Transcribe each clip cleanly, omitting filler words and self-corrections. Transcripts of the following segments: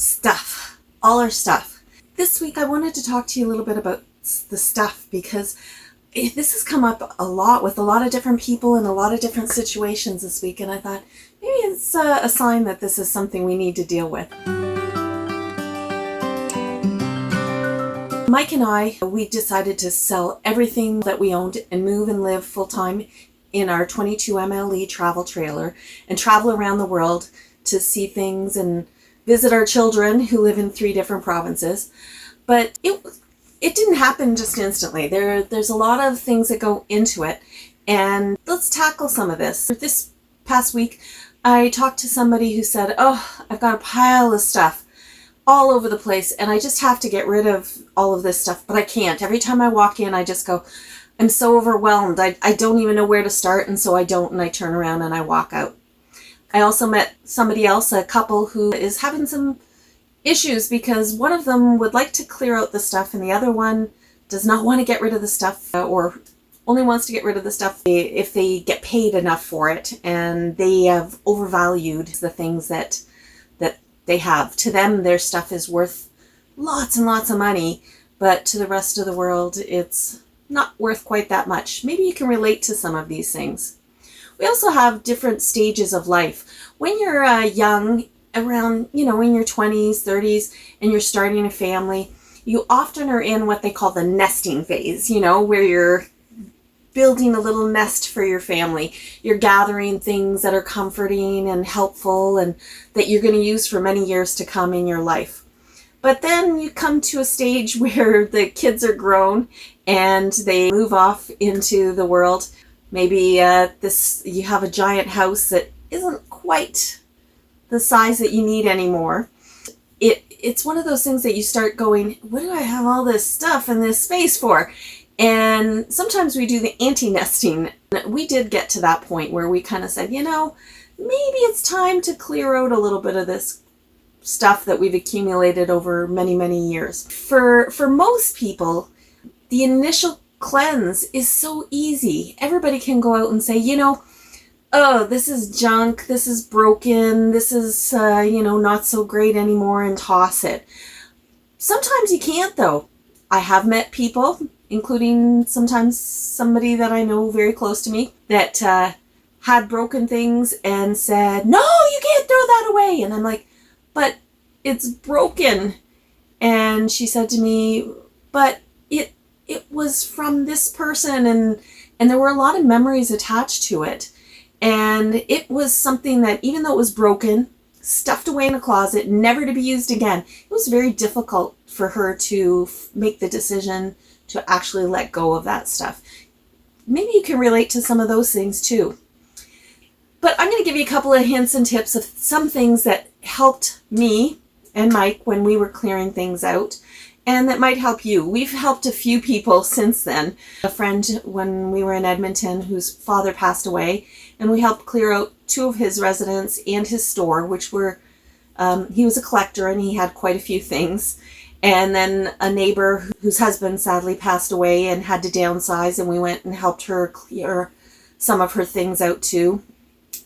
Stuff. All our stuff. This week I wanted to talk to you a little bit about the stuff because this has come up a lot with a lot of different people in a lot of different situations this week, and I thought maybe it's a sign that this is something we need to deal with. Mike and I, we decided to sell everything that we owned and move and live full-time in our 22 MLE travel trailer and travel around the world to see things and visit our children who live in 3 different provinces. But it didn't happen just instantly. There's a lot of things that go into it, and let's tackle some of this. This past week, I talked to somebody who said, I've got a pile of stuff all over the place, and I just have to get rid of all of this stuff, but I can't. Every time I walk in, I just go, I'm so overwhelmed. I don't even know where to start, and so I don't, and I turn around and I walk out. I also met somebody else, a couple who is having some issues because one of them would like to clear out the stuff and the other one does not want to get rid of the stuff, or only wants to get rid of the stuff if they get paid enough for it, and they have overvalued the things that they have. To them, their stuff is worth lots and lots of money, but to the rest of the world, it's not worth quite that much. Maybe you can relate to some of these things. We also have different stages of life. When you're young, around, in your 20s, 30s, and you're starting a family, you often are in what they call the nesting phase, where you're building a little nest for your family. You're gathering things that are comforting and helpful and that you're going to use for many years to come in your life. But then you come to a stage where the kids are grown and they move off into the world. Maybe you have a giant house that isn't quite the size that you need anymore. It's one of those things that you start going, what do I have all this stuff and this space for? And sometimes we do the anti-nesting. We did get to that point where we kind of said, maybe it's time to clear out a little bit of this stuff that we've accumulated over many, many years. For most people, the initial cleanse is so easy. Everybody can go out and say, this is junk, this is broken, this is, not so great anymore, and toss it. Sometimes you can't, though. I have met people, including sometimes somebody that I know very close to me, that had broken things and said, no, you can't throw that away. And I'm like, but it's broken. And she said to me, but it was from this person, and there were a lot of memories attached to it. And it was something that, even though it was broken, stuffed away in a closet, never to be used again, it was very difficult for her to make the decision to actually let go of that stuff. Maybe you can relate to some of those things too. But I'm going to give you a couple of hints and tips of some things that helped me and Mike when we were clearing things out, and that might help you. We've helped a few people since then. A friend when we were in Edmonton whose father passed away, and we helped clear out 2 of his residents and his store, which were, he was a collector and he had quite a few things. And then a neighbor whose husband sadly passed away and had to downsize, and we went and helped her clear some of her things out too.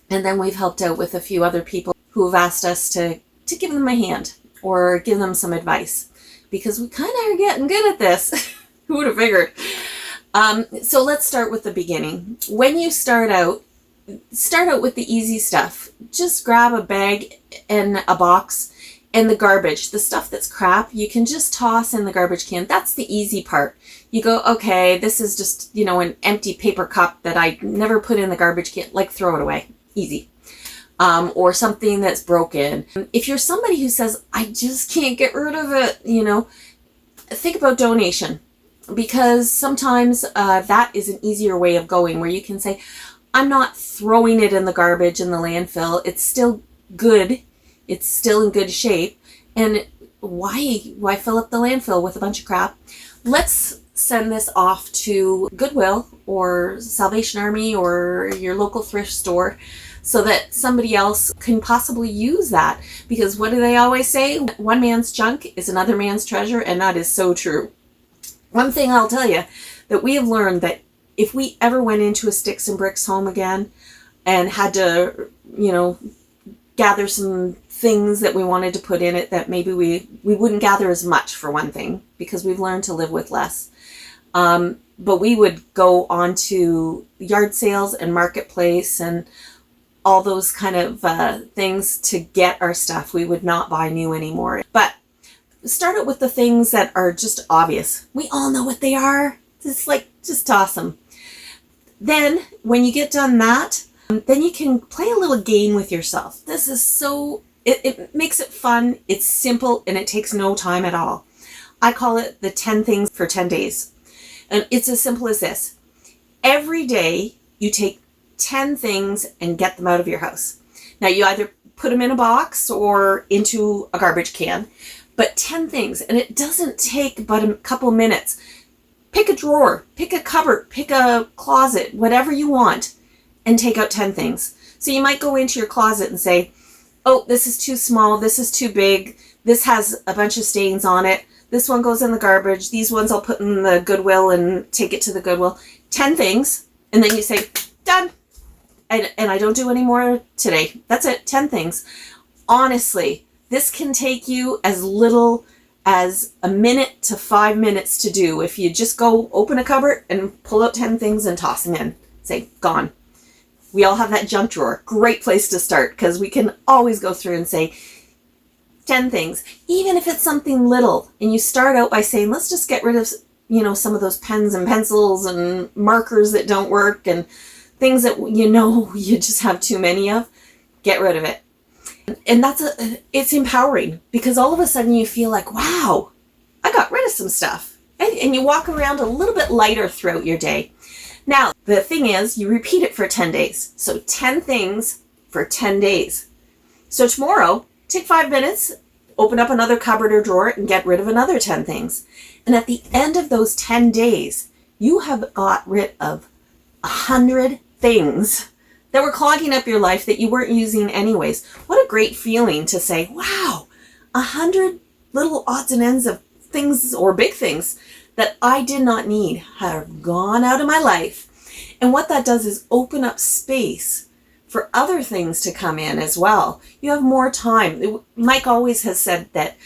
And then we've helped out with a few other people who have asked us to give them a hand or give them some advice, because we kind of are getting good at this. Who would have figured? So let's start with the beginning. When you start out with the easy stuff. Just grab a bag and a box, and the garbage, the stuff that's crap, you can just toss in the garbage can. That's the easy part. You go, okay, this is just, an empty paper cup that I never put in the garbage can, throw it away. Easy. Or something that's broken. If you're somebody who says, I just can't get rid of it, think about donation, because sometimes that is an easier way of going, where you can say, I'm not throwing it in the garbage in the landfill. It's still good. It's still in good shape. And why fill up the landfill with a bunch of crap? Let's send this off to Goodwill or Salvation Army or your local thrift store, so that somebody else can possibly use that. Because what do they always say? One man's junk is another man's treasure, and that is so true. One thing I'll tell you, that we have learned that if we ever went into a sticks and bricks home again and had to, gather some things that we wanted to put in it that maybe we wouldn't gather as much, for one thing, because we've learned to live with less. But we would go on to yard sales and marketplace and all those kind of things to get our stuff. We would not buy new anymore. But start out with the things that are just obvious. We all know what they are. It's like, just toss them. Then when you get done that, then you can play a little game with yourself. This is so, it makes it fun. It's simple and it takes no time at all. I call it the 10 things for 10 days. And it's as simple as this. Every day you take 10 things and get them out of your house. Now you either put them in a box or into a garbage can, but 10 things, and it doesn't take but a couple minutes. Pick a drawer, pick a cupboard, pick a closet, whatever you want, and take out 10 things. So you might go into your closet and say, oh, this is too small, this is too big, this has a bunch of stains on it, this one goes in the garbage, these ones I'll put in the Goodwill and take it to the Goodwill. 10 things, and then you say, done. And I don't do any more today. That's it, 10 things. Honestly, this can take you as little as a minute to 5 minutes to do. If you just go open a cupboard and pull out 10 things and toss them in. Say, gone. We all have that junk drawer. Great place to start, because we can always go through and say 10 things. Even if it's something little, and you start out by saying, let's just get rid of, some of those pens and pencils and markers that don't work and things that you just have too many of. Get rid of it. And it's empowering, because all of a sudden you feel like, wow, I got rid of some stuff. And you walk around a little bit lighter throughout your day. Now, the thing is, you repeat it for 10 days. So 10 things for 10 days. So tomorrow, take 5 minutes, open up another cupboard or drawer and get rid of another 10 things. And at the end of those 10 days, you have got rid of 100 things that were clogging up your life that you weren't using anyways. What a great feeling to say, wow, 100 little odds and ends of things or big things that I did not need have gone out of my life. And what that does is open up space for other things to come in as well. You have more time. Mike always has said that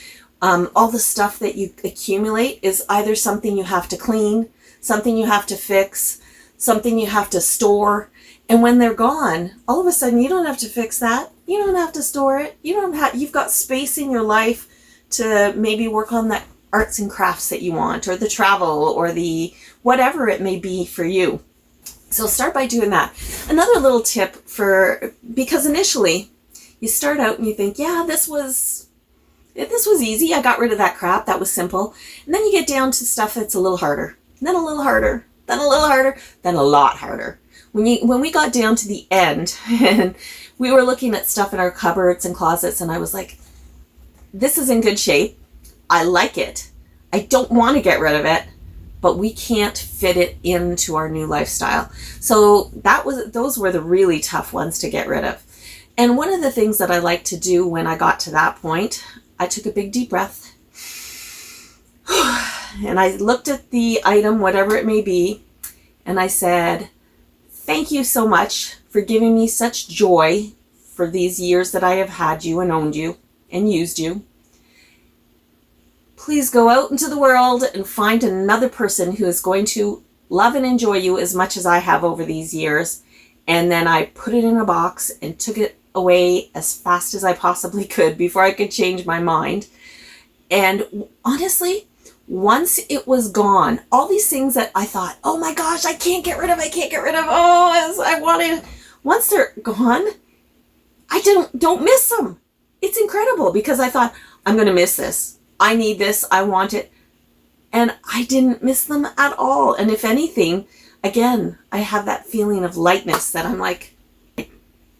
all the stuff that you accumulate is either something you have to clean, something you have to fix, something you have to store. And when they're gone, all of a sudden you don't have to fix that. You don't have to store it. You've got space in your life to maybe work on the arts and crafts that you want, or the travel, or the whatever it may be for you. So start by doing that. Another little tip because initially you start out and you think, yeah, this was easy. I got rid of that crap. That was simple. And then you get down to stuff that's a little harder, then a little harder, then a little harder, then a lot harder. When we got down to the end and we were looking at stuff in our cupboards and closets, and I was like, this is in good shape. I like it. I don't want to get rid of it, but we can't fit it into our new lifestyle. So those were the really tough ones to get rid of. And one of the things that I like to do when I got to that point, I took a big deep breath and I looked at the item, whatever it may be, and I said, thank you so much for giving me such joy for these years that I have had you and owned you and used you. Please go out into the world and find another person who is going to love and enjoy you as much as I have over these years. And then I put it in a box and took it away as fast as I possibly could before I could change my mind. And honestly, once it was gone, all these things that I thought, oh my gosh, I can't get rid of, I wanted, once they're gone, I don't miss them. It's incredible, because I thought, I'm going to miss this. I need this. I want it. And I didn't miss them at all. And if anything, again, I have that feeling of lightness that I'm like,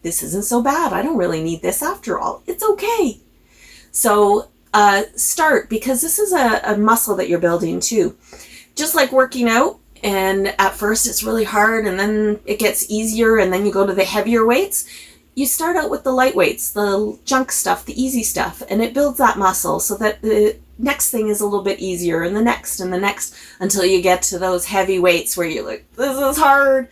this isn't so bad. I don't really need this after all. It's okay. So start, because this is a muscle that you're building too. Just like working out, and at first it's really hard and then it gets easier and then you go to the heavier weights. You start out with the light weights, the junk stuff, the easy stuff, and it builds that muscle so that the next thing is a little bit easier, and the next until you get to those heavy weights where you're like, this is hard.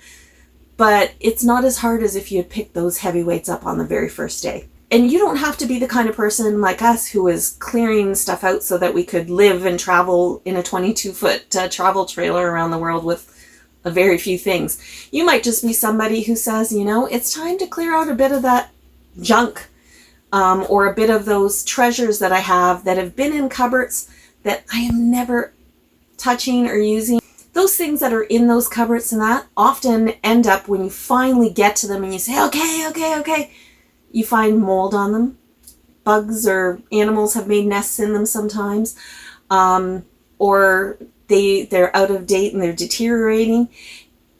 But it's not as hard as if you had picked those heavy weights up on the very first day. And you don't have to be the kind of person like us who is clearing stuff out so that we could live and travel in a 22-foot travel trailer around the world with a very few things. You might just be somebody who says, you know, it's time to clear out a bit of that junk, or a bit of those treasures that I have that have been in cupboards that I am never touching or using. Those things that are in those cupboards and that often end up, when you finally get to them and you say, okay, you find mold on them. Bugs or animals have made nests in them sometimes. Or they're out of date and they're deteriorating.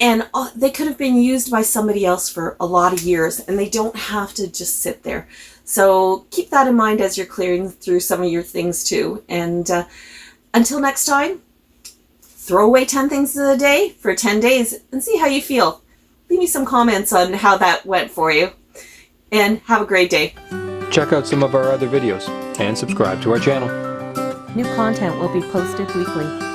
And they could have been used by somebody else for a lot of years, and they don't have to just sit there. So keep that in mind as you're clearing through some of your things too. And until next time, throw away 10 things a day for 10 days and see how you feel. Leave me some comments on how that went for you. And have a great day. Check out some of our other videos and subscribe to our channel. New content will be posted weekly.